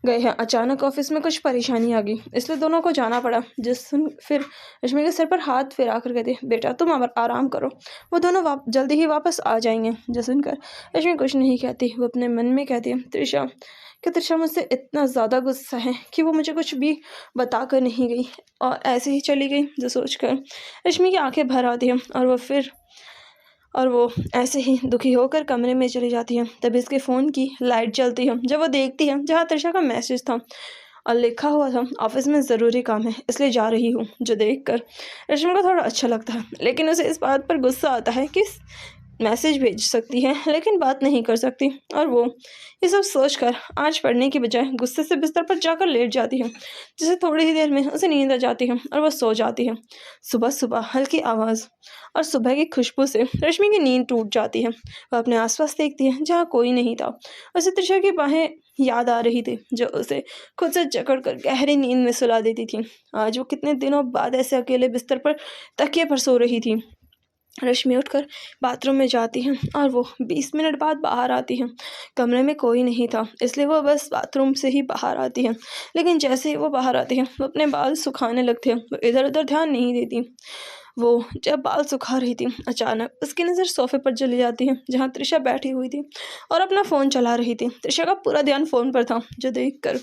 गए हैं, अचानक ऑफिस में कुछ परेशानी आ गई इसलिए दोनों को जाना पड़ा। फिर रश्मि के सर पर हाथ फिरा कर कहती है बेटा तुम आराम करो, वो दोनों जल्दी ही वापस आ जाएंगे। जो सुनकर रश्मि कुछ नहीं कहती। वो अपने मन में कहती है त्रिशा मुझसे इतना ज़्यादा गुस्सा है कि वो मुझे कुछ भी बता कर नहीं गई और ऐसे ही चली गई। जो सोचकर रश्मि की आंखें भर आती हैं और वो ऐसे ही दुखी होकर कमरे में चली जाती है। तभी इसके फ़ोन की लाइट जलती है। जब वो देखती है जहाँ त्रिशा का मैसेज था और लिखा हुआ था ऑफिस में ज़रूरी काम है इसलिए जा रही हूँ। जो देखकर रश्मि को थोड़ा अच्छा लगता है लेकिन उसे इस बात पर गुस्सा आता है कि मैसेज भेज सकती है लेकिन बात नहीं कर सकती। और वो ये सब सोचकर आज पढ़ने की बजाय गुस्से से बिस्तर पर जाकर लेट जाती है, जिसे थोड़ी ही देर में उसे नींद आ जाती है और वह सो जाती है। सुबह सुबह हल्की आवाज़ और सुबह की खुशबू से रश्मि की नींद टूट जाती है। वह अपने आसपास देखती है जहाँ कोई नहीं था। उसे त्रिशा की बाहें याद आ रही थी जो उसे खुद से जकड़ कर गहरी नींद में सुला देती थी। आज वो कितने दिनों बाद ऐसे अकेले बिस्तर पर तकिए पर सो रही थी। रश्मि उठकर बाथरूम में जाती है और वो 20 मिनट बाद बाहर आती है। कमरे में कोई नहीं था इसलिए वो बस बाथरूम से ही बाहर आती है। लेकिन जैसे ही वो बाहर आती है वो अपने बाल सुखाने लगती है। वो इधर उधर ध्यान नहीं देती। वो जब बाल सुखा रही थी अचानक उसकी नज़र सोफे पर चली जाती है जहाँ त्रिशा बैठी हुई थी और अपना फ़ोन चला रही थी। त्रिशा का पूरा ध्यान फ़ोन पर था, जो देखकर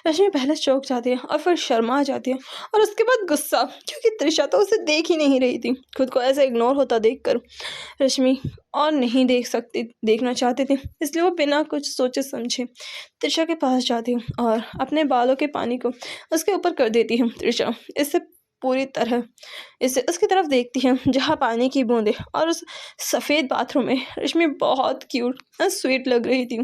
रश्मि पहले चौंक जाती है और फिर शर्मा जाती है और उसके बाद गुस्सा, क्योंकि त्रिशा तो उसे देख ही नहीं रही थी। खुद को ऐसे इग्नोर होता देखकर रश्मि और नहीं देखना चाहती थी, इसलिए वो बिना कुछ सोचे समझे त्रिशा के पास जाती है और अपने बालों के पानी को उसके ऊपर कर देती है। त्रिशा इससे पूरी तरह इसे उसकी तरफ देखती है जहाँ पानी की बूंदें और उस सफ़ेद बाथरूम में रश्मि बहुत क्यूट और स्वीट लग रही थी।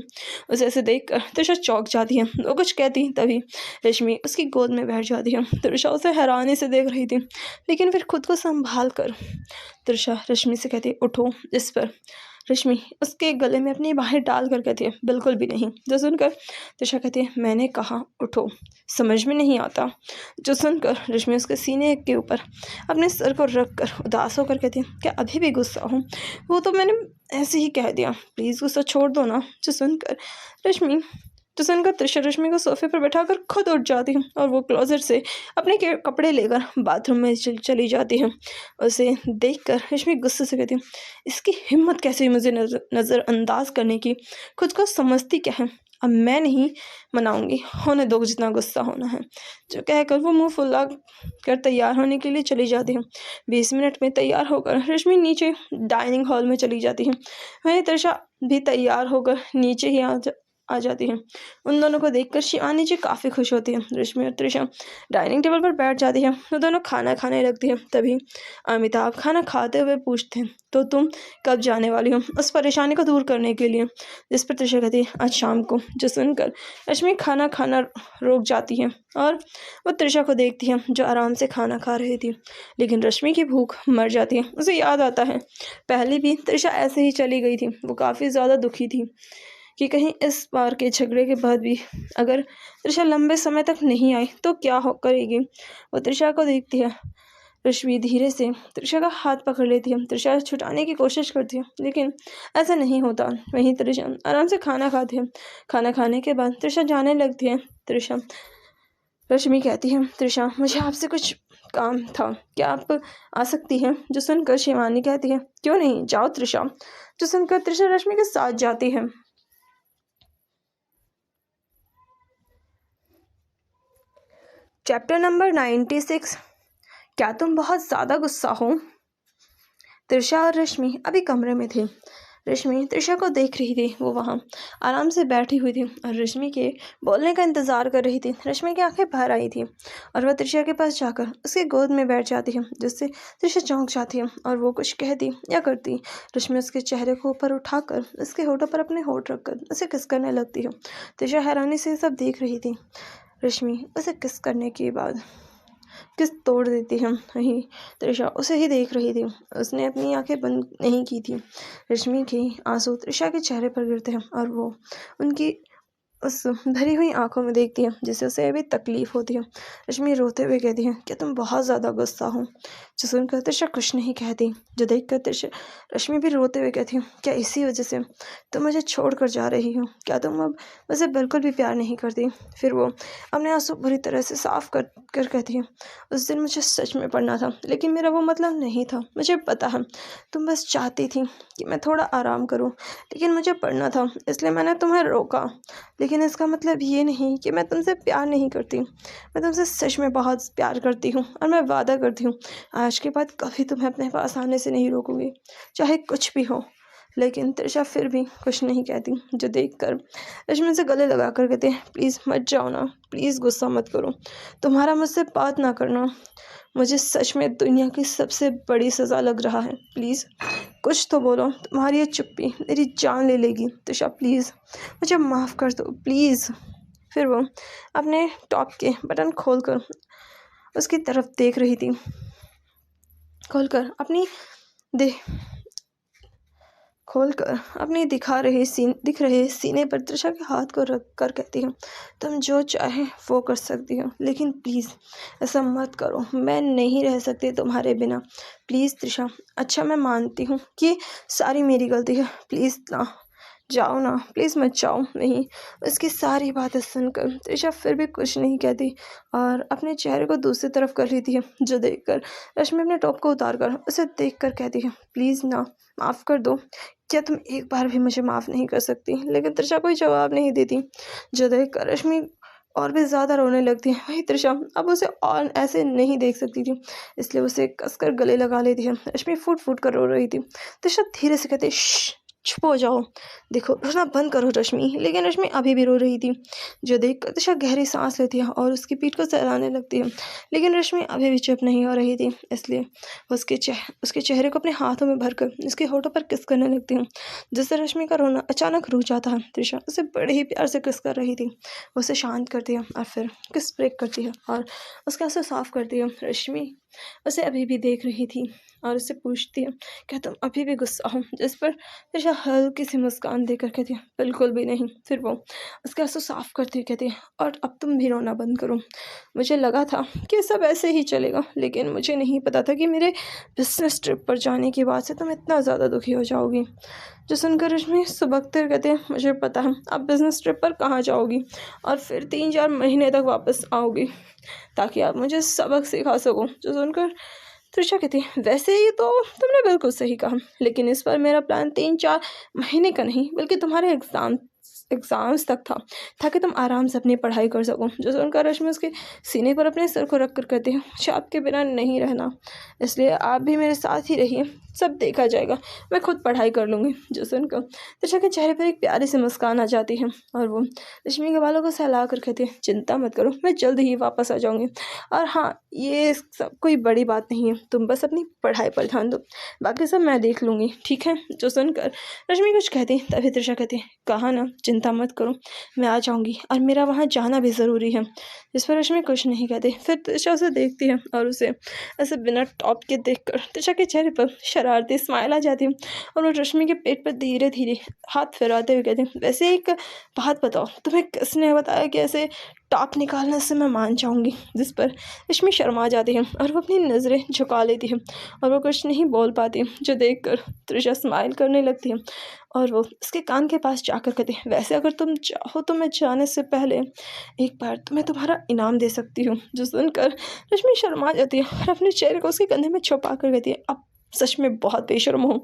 उसे ऐसे देखकर त्रिशा चौंक जाती है। वो कुछ कहती तभी रश्मि उसकी गोद में बैठ जाती है। त्रिशा उसे हैरानी से देख रही थी लेकिन फिर खुद को संभाल कर त्रिशा रश्मि से कहती उठो। इस पर रश्मि उसके गले में अपनी बाहें डाल कर कहती है बिल्कुल भी नहीं। जो सुनकर त्रिशा कहती है मैंने कहा उठो, समझ में नहीं आता। जो सुनकर रश्मि उसके सीने के ऊपर अपने सर को रख कर उदास होकर कहती है क्या अभी भी गुस्सा हूँ? वो तो मैंने ऐसे ही कह दिया, प्लीज़ गुस्सा छोड़ दो ना। जो सुनकर त्रिशा रश्मि को सोफे पर बैठाकर खुद उठ जाती है और वो क्लोजेट से अपने कपड़े लेकर बाथरूम में चली जाती है। उसे देखकर रश्मि गुस्से से कहती है इसकी हिम्मत कैसे हुई मुझे नज़रअंदाज करने की, खुद को समझती क्या है? अब मैं नहीं मनाऊंगी, होने दो जितना गुस्सा होना है। जो कहकर वो मुंह फुला कर तैयार होने के लिए चली जाती है। 20 मिनट में तैयार होकर रश्मि नीचे डाइनिंग हॉल में चली जाती है। वहीं त्रिशा भी तैयार होकर नीचे ही आ जाती है। उन दोनों को देखकर शिवानी जी काफ़ी खुश होती है। रश्मि और त्रिशा डाइनिंग टेबल पर बैठ जाती है। वो दोनों खाना खाने लगती है। तभी अमिताभ खाना खाते हुए पूछते हैं, तो तुम कब जाने वाली हो? उस परेशानी को दूर करने के लिए। जिस पर त्रिशा कहती है, आज शाम को। जो सुनकर रश्मि खाना खाना रोक जाती है और वो त्रिशा को देखती है जो आराम से खाना खा रही थी। लेकिन रश्मि की भूख मर जाती है। उसे याद आता है पहले भी त्रिशा ऐसे ही चली गई थी। वो काफ़ी ज़्यादा दुखी थी कि कहीं इस बार के झगड़े के बाद भी अगर त्रिशा लंबे समय तक नहीं आई तो क्या हो करेगी। वो त्रिशा को देखती है। रश्मि धीरे से त्रिशा का हाथ पकड़ लेती है। त्रिशा छुटाने की कोशिश करती है लेकिन ऐसा नहीं होता। वहीं त्रिशा आराम से खाना खाती है। खाना खाने के बाद त्रिशा जाने लगती है। रश्मि कहती है, त्रिशा मुझे आपसे कुछ काम था, क्या आप आ सकती हैं? जो सुनकर शिवानी कहती है, क्यों नहीं, जाओ त्रिशा। जो सुनकर त्रिशा रश्मि के साथ जाती है। Chapter number 96। क्या तुम बहुत ज़्यादा गुस्सा हो? त्रिशा और रश्मि अभी कमरे में थे। रश्मि त्रिशा को देख रही थी। वो वहाँ आराम से बैठी हुई थी और रश्मि के बोलने का इंतज़ार कर रही थी। रश्मि की आंखें भर आई थी और वह त्रिशा के पास जाकर उसके गोद में बैठ जाती है, जिससे त्रिशा चौंक जाती है और वो कुछ कहती या करती। रश्मि उसके चेहरे को ऊपर उठाकर उसके होठों पर अपने होठ रखकर उसे किस करने लगती है। त्रिशा हैरानी से सब देख रही थी। रश्मि उसे किस करने के बाद किस तोड़ देती है। वहीं त्रिशा उसे ही देख रही थी। उसने अपनी आंखें बंद नहीं की थी। रश्मि के आंसू त्रिशा के चेहरे पर गिरते हैं और वो उनकी उस भरी हुई आंखों में देखती है जिससे उसे अभी तकलीफ होती है। रश्मि रोते हुए कहती है, क्या तुम बहुत ज़्यादा गुस्सा हो? जो सुनकर त्रिशा कुछ नहीं कहती। जो देखकर त्रिशा रश्मि भी रोते हुए कहती है, क्या इसी वजह से तुम मुझे छोड़ कर जा रही हो? क्या तुम अब मुझे बिल्कुल भी प्यार नहीं करती? फिर वो अपने आंसू बुरी तरह से साफ कर कर कहती है, उस दिन मुझे सच में पढ़ना था लेकिन मेरा वो मतलब नहीं था। मुझे पता है तुम बस चाहती थी कि मैं थोड़ा आराम करूं, लेकिन मुझे पढ़ना था इसलिए मैंने तुम्हें रोका। लेकिन इसका मतलब ये नहीं कि मैं तुमसे प्यार नहीं करती। मैं तुमसे सच में बहुत प्यार करती हूँ और मैं वादा करती हूँ आज के बाद कभी तुम्हें अपने पास आने से नहीं रोकूंगी, चाहे कुछ भी हो। लेकिन त्रिशा फिर भी कुछ नहीं कहती। जो देखकर रश्मि से गले लगा कर कहते हैं, प्लीज़ मत जाओ ना, प्लीज़ गुस्सा मत करो। तुम्हारा मुझसे बात ना करना मुझे सच में दुनिया की सबसे बड़ी सज़ा लग रहा है। प्लीज़ कुछ तो बोलो, तुम्हारी ये चुप्पी मेरी जान ले लेगी। त्रिशा प्लीज़ मुझे माफ़ कर दो प्लीज़। फिर वो अपने टॉप के बटन खोलकर उसकी तरफ देख रही थी। खोलकर अपनी दिख रहे सीने पर त्रिशा के हाथ को रख कर कहती है, तुम जो चाहे वो कर सकती हो लेकिन प्लीज़ ऐसा मत करो। मैं नहीं रह सकती तुम्हारे बिना। प्लीज़ त्रिशा। अच्छा मैं मानती हूँ कि सारी मेरी गलती है। प्लीज़ ना जाओ ना, प्लीज़ मत जाओ। नहीं, उसकी सारी बातें सुनकर त्रिशा फिर भी कुछ नहीं कहती और अपने चेहरे को दूसरी तरफ कर लेती है। जो देखकर रश्मि अपने टॉप को उतार कर उसे देख कर कहती है, प्लीज़ ना, माफ़ कर दो। क्या तुम एक बार भी मुझे माफ़ नहीं कर सकती? लेकिन त्रिशा कोई जवाब नहीं देती। जो देखकर रश्मि और भी ज़्यादा रोने लगती है। वही त्रिशा अब उसे और ऐसे नहीं देख सकती थी, इसलिए उसे कसकर गले लगा लेती है। रश्मि फूट फूट कर रो रही थी। त्रिशा धीरे से कहती है, श्श, चुप हो जाओ। देखो रोना बंद करो रश्मि। लेकिन रश्मि अभी भी रो रही थी। जो देखकर त्रिशा गहरी सांस लेती है और उसकी पीठ को सहलाने लगती है। लेकिन रश्मि अभी भी चुप नहीं हो रही थी, इसलिए उसके चेहरे को अपने हाथों में भरकर उसके होठों पर किस करने लगती है, जिससे रश्मि का रोना अचानक रुक जाता है। त्रिशा उसे बड़े ही प्यार से किस कर रही थी। वो उसे शांत करती है और फिर किस ब्रेक करती है और उसके आंसू साफ करती है। रश्मि उसे अभी भी देख रही थी और उससे पूछती है, क्या तुम अभी भी गुस्सा हो? जिस पर त्रिशा हल्की सी मुस्कान देकर कहती है, बिल्कुल भी नहीं। फिर वो उसके आंसू साफ करती हुई कहती है, और अब तुम भी रोना बंद करो। मुझे लगा था कि सब ऐसे ही चलेगा, लेकिन मुझे नहीं पता था कि मेरे बिजनेस ट्रिप पर जाने के बाद से तुम इतना ज़्यादा दुखी हो जाओगी। जो सुनकर रश्मि सुबकते कहते हैं, मुझे पता है आप बिजनेस ट्रिप पर कहाँ जाओगी और फिर 3-4 महीने तक वापस आओगी ताकि आप मुझे सबक सिखा सको। जो सुनकर त्रिशा कहती है, वैसे ही तो तुमने बिल्कुल सही कहा, लेकिन इस बार मेरा प्लान 3-4 महीने का नहीं बल्कि तुम्हारे एग्ज़ाम एग्ज़ाम्स तक था ताकि तुम आराम से अपनी पढ़ाई कर सको। जो सुनकर रश्मि उसके सीने पर अपने सर को रख कर कहती है, मुझे आपके बिना नहीं रहना, इसलिए आप भी मेरे साथ ही रहिए, सब देखा जाएगा, मैं खुद पढ़ाई कर लूँगी। जो सुनकर त्रिशा के चेहरे पर एक प्यारी सी मुस्कान आ जाती है और वो रश्मि के बालों को सहला कर कहती है, चिंता मत करो, मैं जल्द ही वापस आ जाऊँगी। और हाँ, ये सब कोई बड़ी बात नहीं है, तुम बस अपनी पढ़ाई पर ध्यान दो, बाकी सब मैं देख लूँगी, ठीक है। जो सुनकर रश्मि कुछ कहती तभी त्रिशा कहती, कहा ना चिंता मत करो, मैं आ जाऊँगी और मेरा वहाँ जाना भी ज़रूरी है। इस पर रश्मि कुछ नहीं कहती। फिर त्रिशा उसे देखती है और उसे ऐसे बिना टॉप के देखकर त्रिशा के चेहरे पर शरारती स्माइल आ जाती है और वो रश्मि के पेट पर धीरे धीरे हाथ फिराते हुए कहते हैं, वैसे एक बात बताओ, तुम्हें किसने बताया कि ऐसे टॉप निकालने से मैं मान जाऊंगी। जिस पर रश्मि शर्मा जाती है और वो अपनी नज़रें झुका लेती है और वो कुछ नहीं बोल पाती, जो देखकर त्रिशा स्माइल करने लगती है और वो उसके कान के पास जाकर कहती है, वैसे अगर तुम चाहो तो मैं जाने से पहले एक बार तुम्हें तुम्हारा इनाम दे सकती हूँ। जो सुनकर रश्मि शर्मा जाती है और अपने चेहरे को उसके कंधे में छुपा कर कहती है, अब सच में बहुत बेशर्म हूँ।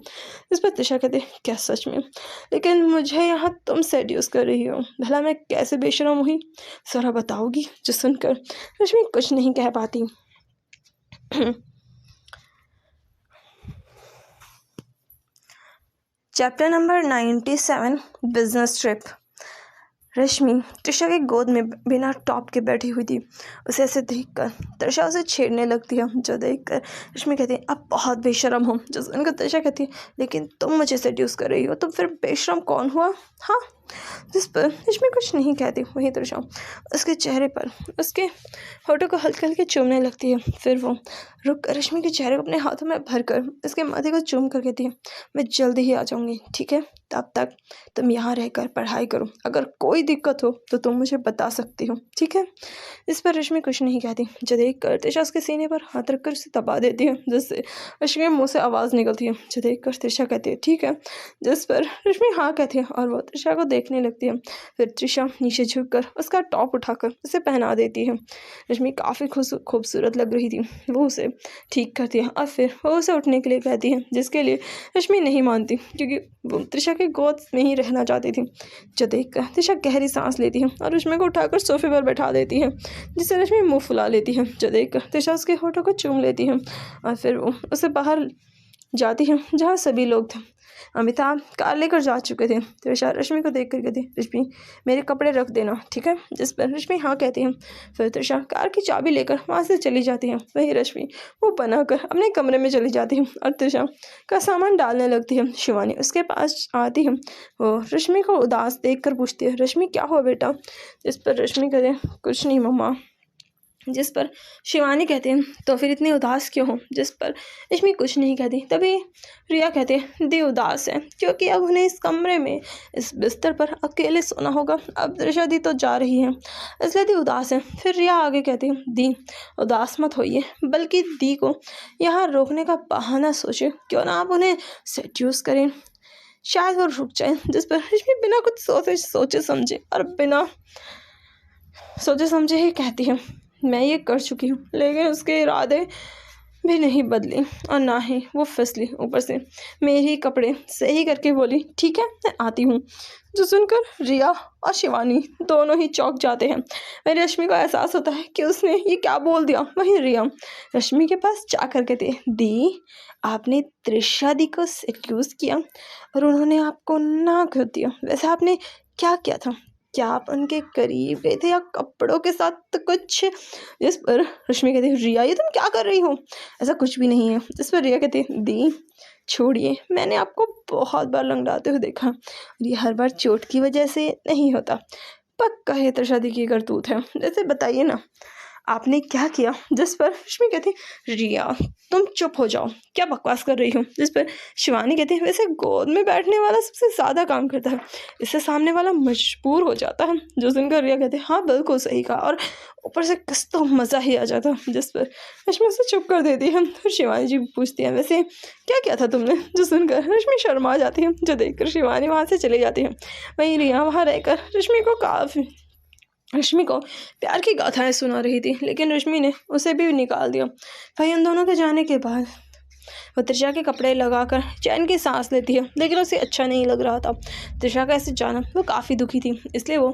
इस पर त्रिशा कहती है, क्या सच में? लेकिन मुझे यहाँ तुम सेड्यूस कर रही हो, भला मैं कैसे बेशर्म हुई, ज़रा बताओगी? जो सुनकर रश्मि कुछ नहीं कह पाती। Chapter number 97, business trip. Rashmi Trisha की गोद में बिना टॉप के बैठी हुई थी। उसे ऐसे देखकर त्रिशा उसे छेड़ने लगती है, जो देखकर रश्मि कहती है, अब बहुत बेशर्म हो। जो सुनकर त्रिशा कहती है, लेकिन तुम मुझे सेड्यूस कर रही हो, तो फिर बेशर्म कौन हुआ? हाँ। जिस पर रश्मि कुछ नहीं कहती। वहीं त्रिशा उसके चेहरे पर उसके होठों को हल्के हल्के चूमने लगती है। फिर वो रुक कर रश्मि के चेहरे को अपने हाथों में भरकर उसके माथे को चूम कर कहती है, मैं जल्दी ही आ जाऊंगी, ठीक है, तब तक तुम यहाँ रहकर पढ़ाई करो, अगर कोई दिक्कत हो तो तुम मुझे बता सकती हो, ठीक है। इस पर रश्मि कुछ नहीं कहती। जो देख कर त्रिशा उसके सीने पर हाथ रखकर उसे दबा देती है, जिससे रश्मि के मुँह से आवाज़ निकलती है। जो देख कर त्रिशा कहती है, ठीक है। जिस पर रश्मि हाँ कहती है और वो त्रिशा को देखने लगती है। फिर त्रिशा नीचे झुककर उसका टॉप उठाकर उसे पहना देती है। रश्मि काफ़ी खूबसूरत लग रही थी। वो उसे ठीक करती है और फिर वो उसे उठने के लिए कहती है, जिसके लिए रश्मि नहीं मानती, क्योंकि वो त्रिशा के गोद में ही रहना चाहती थी। जो देखकर त्रिशा गहरी सांस लेती है और रश्मि को उठाकर सोफे पर बैठा देती है, जिससे रश्मि मुँह फुला लेती है। जो देखकर त्रिशा उसके होठों को चूम लेती है और फिर वो उसे बाहर जाती है जहाँ सभी लोग थे। अमिताभ कार लेकर जा चुके थे। त्रिशा रश्मि को देख कर कहती, रश्मि मेरे कपड़े रख देना, ठीक है। जिस पर रश्मि हाँ कहती है। फिर त्रिशा कार की चाबी लेकर वहाँ से चली जाती है। वही रश्मि वो बनाकर अपने कमरे में चली जाती है और त्रिशा का सामान डालने लगती है। शिवानी उसके पास आती है। वो रश्मि को उदास देख कर पूछती है, रश्मि क्या हुआ बेटा? जिस पर रश्मि कहते, कुछ नहीं मम्मा। जिस पर शिवानी कहते हैं, तो फिर इतनी उदास क्यों हो? जिस पर रश्मि कुछ नहीं कहती। तभी रिया कहते हैं, दी उदास है क्योंकि अब उन्हें इस कमरे में इस बिस्तर पर अकेले सोना होगा। अब त्रिशा दी तो जा रही है, इसलिए दी उदास है। फिर रिया आगे कहती है, दी उदास मत होइए, बल्कि दी को यहाँ रोकने का बहाना सोचे, क्यों ना आप उन्हें सेड्यूस करें, शायद वो रुक जाए। जिस पर रश्मि बिना कुछ सोचे समझे ही कहती है, मैं ये कर चुकी हूँ। लेकिन उसके इरादे भी नहीं बदली और ना ही वो फिसली। ऊपर से मेरे कपड़े सही करके बोली, ठीक है मैं आती हूँ। जो सुनकर रिया और शिवानी दोनों ही चौंक जाते हैं। मेरी रश्मि को एहसास होता है कि उसने ये क्या बोल दिया। वहीं रिया रश्मि के पास जाकर कहती है, दी आपने त्रिशा दी को एक्यूज किया और उन्होंने आपको ना कर दिया, वैसे आपने क्या किया था? क्या आप उनके करीब गए थे या कपड़ों के साथ कुछ? जिस पर रश्मि कहती है, रिया ये तुम क्या कर रही हो? ऐसा कुछ भी नहीं है। जिस पर रिया कहती है, दी छोड़िए, मैंने आपको बहुत बार लंगड़ाते हुए देखा और ये हर बार चोट की वजह से नहीं होता। पक्का है त्रिशा दी की करतूत है, जैसे बताइए ना आपने क्या किया? जिस पर रश्मि कहती, रिया तुम चुप हो जाओ, क्या बकवास कर रही हो? जिस पर शिवानी कहती है, वैसे गोद में बैठने वाला सबसे ज़्यादा काम करता है, इससे सामने वाला मजबूर हो जाता है। जो सुनकर रिया कहते हैं, हाँ बिल्कुल सही कहा, और ऊपर से किस तो मज़ा ही आ जाता। जिस पर रश्मि उसे चुप कर देती है। फिर शिवानी जी पूछती है, वैसे क्या किया था तुमने? जो सुनकर रश्मि शर्मा जाती है। जो देखकर शिवानी वहाँ से चली जाती है। वहीं रिया वहाँ रहकर रश्मि को प्यार की गाथाएं सुना रही थी, लेकिन रश्मि ने उसे भी निकाल दिया। भाई उन दोनों के जाने के बाद वो त्रिशा के कपड़े लगाकर चैन की सांस लेती है, लेकिन उसे अच्छा नहीं लग रहा था। त्रिशा का ऐसे जाना वो काफ़ी दुखी थी, इसलिए वो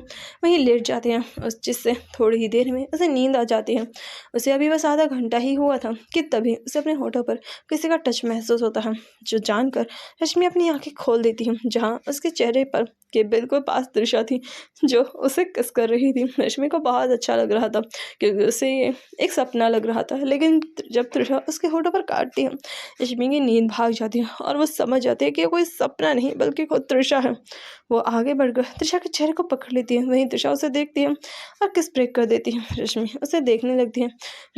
वहीं लेट जाते हैं, जिससे थोड़ी ही देर में उसे नींद आ जाती है। उसे अभी बस आधा घंटा ही हुआ था कि तभी उसे अपने होठों पर किसी का टच महसूस होता है, जो जानकर रश्मि अपनी आंखें खोल देती है, जहाँ उसके चेहरे पर के बिल्कुल पास त्रिशा थी, जो उसे किस कर रही थी। रश्मि को बहुत अच्छा लग रहा था, क्योंकि उसे ये एक सपना लग रहा था। लेकिन जब त्रिशा उसके होठों पर काटती है, रश्मि की नींद भाग जाती है और वो समझ जाती है कि ये कोई सपना नहीं बल्कि खुद त्रिशा है। वो आगे बढ़कर त्रिशा के चेहरे को पकड़ लेती है, वहीं त्रिशा उसे देखती है और किस ब्रेक कर देती है। रश्मि उसे देखने लगती है।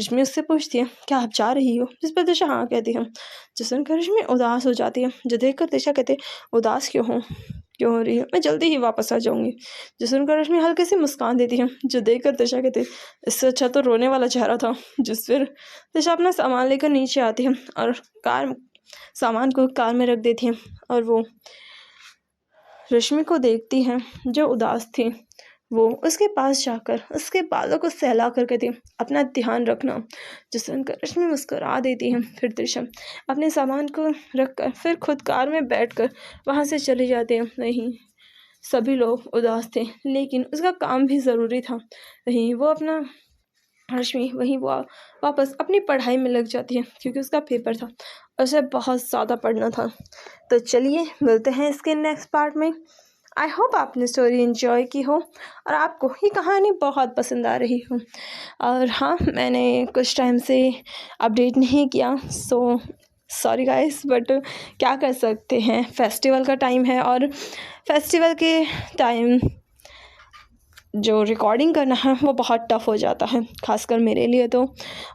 रश्मि उससे पूछती है, क्या आप जा रही हो? जिस पर त्रिशा हाँ कहती है। जो सुनकर रश्मि उदास हो जाती है, जो देखकर त्रिशा कहते, उदास क्यों हो रही है? मैं जल्दी ही वापस आ जाऊंगी। जो सुनकर रश्मि हल्के से मुस्कान देती है, जो देखकर त्रिशा कहते, इससे अच्छा तो रोने वाला चेहरा था। जिस फिर त्रिशा अपना सामान लेकर नीचे आती है और सामान को कार में रख देती है, और वो रश्मि को देखती है जो उदास थी। वो उसके पास जाकर उसके बालों को सहला कर कहती, अपना ध्यान रखना। जो सुनकर रश्मि मुस्कुरा देती है। फिर त्रिशा अपने सामान को रखकर फिर खुद कार में बैठकर वहाँ से चली जाती है। नहीं, सभी लोग उदास थे, लेकिन उसका काम भी ज़रूरी था। वहीं वो अपना रश्मि वहीं वो वापस अपनी पढ़ाई में लग जाती है, क्योंकि उसका पेपर था, उसे बहुत ज़्यादा पढ़ना था। तो चलिए मिलते हैं इसके नेक्स्ट पार्ट में। आई होप आपने स्टोरी एंजॉय की हो और आपको ये कहानी बहुत पसंद आ रही हो। और हाँ, मैंने कुछ टाइम से अपडेट नहीं किया, सो सॉरी गाइस, बट क्या कर सकते हैं, फेस्टिवल का टाइम है और फेस्टिवल के टाइम जो रिकॉर्डिंग करना है वो बहुत टफ़ हो जाता है, खासकर मेरे लिए तो।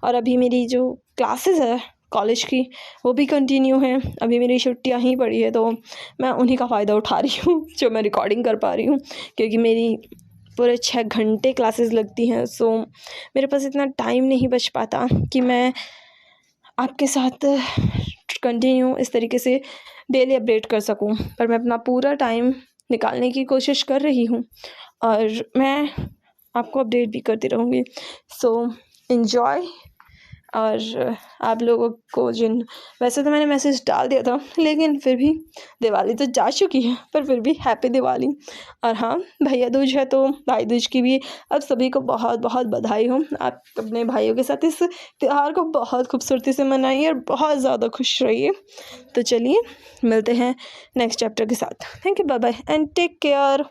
और अभी मेरी जो क्लासेस है कॉलेज की वो भी कंटिन्यू है। अभी मेरी छुट्टियां ही पड़ी है, तो मैं उन्हीं का फ़ायदा उठा रही हूँ जो मैं रिकॉर्डिंग कर पा रही हूँ, क्योंकि मेरी पूरे 6 घंटे क्लासेस लगती हैं। सो मेरे पास इतना टाइम नहीं बच पाता कि मैं आपके साथ कंटिन्यू इस तरीके से डेली अपडेट कर सकूं, पर मैं अपना पूरा टाइम निकालने की कोशिश कर रही हूँ और मैं आपको अपडेट भी करती रहूँगी। So enjoy. और आप लोगों को वैसे तो मैंने मैसेज डाल दिया था, लेकिन फिर भी दिवाली तो जा चुकी है, पर फिर भी हैप्पी दिवाली। और हाँ, भैया दूज है, तो भाई दूज की भी अब सभी को बहुत बहुत बधाई हो। आप अपने भाइयों के साथ इस त्यौहार को बहुत खूबसूरती से मनाइए और बहुत ज़्यादा खुश रहिए। तो चलिए मिलते हैं नेक्स्ट चैप्टर के साथ। Thank you, bye bye and take care.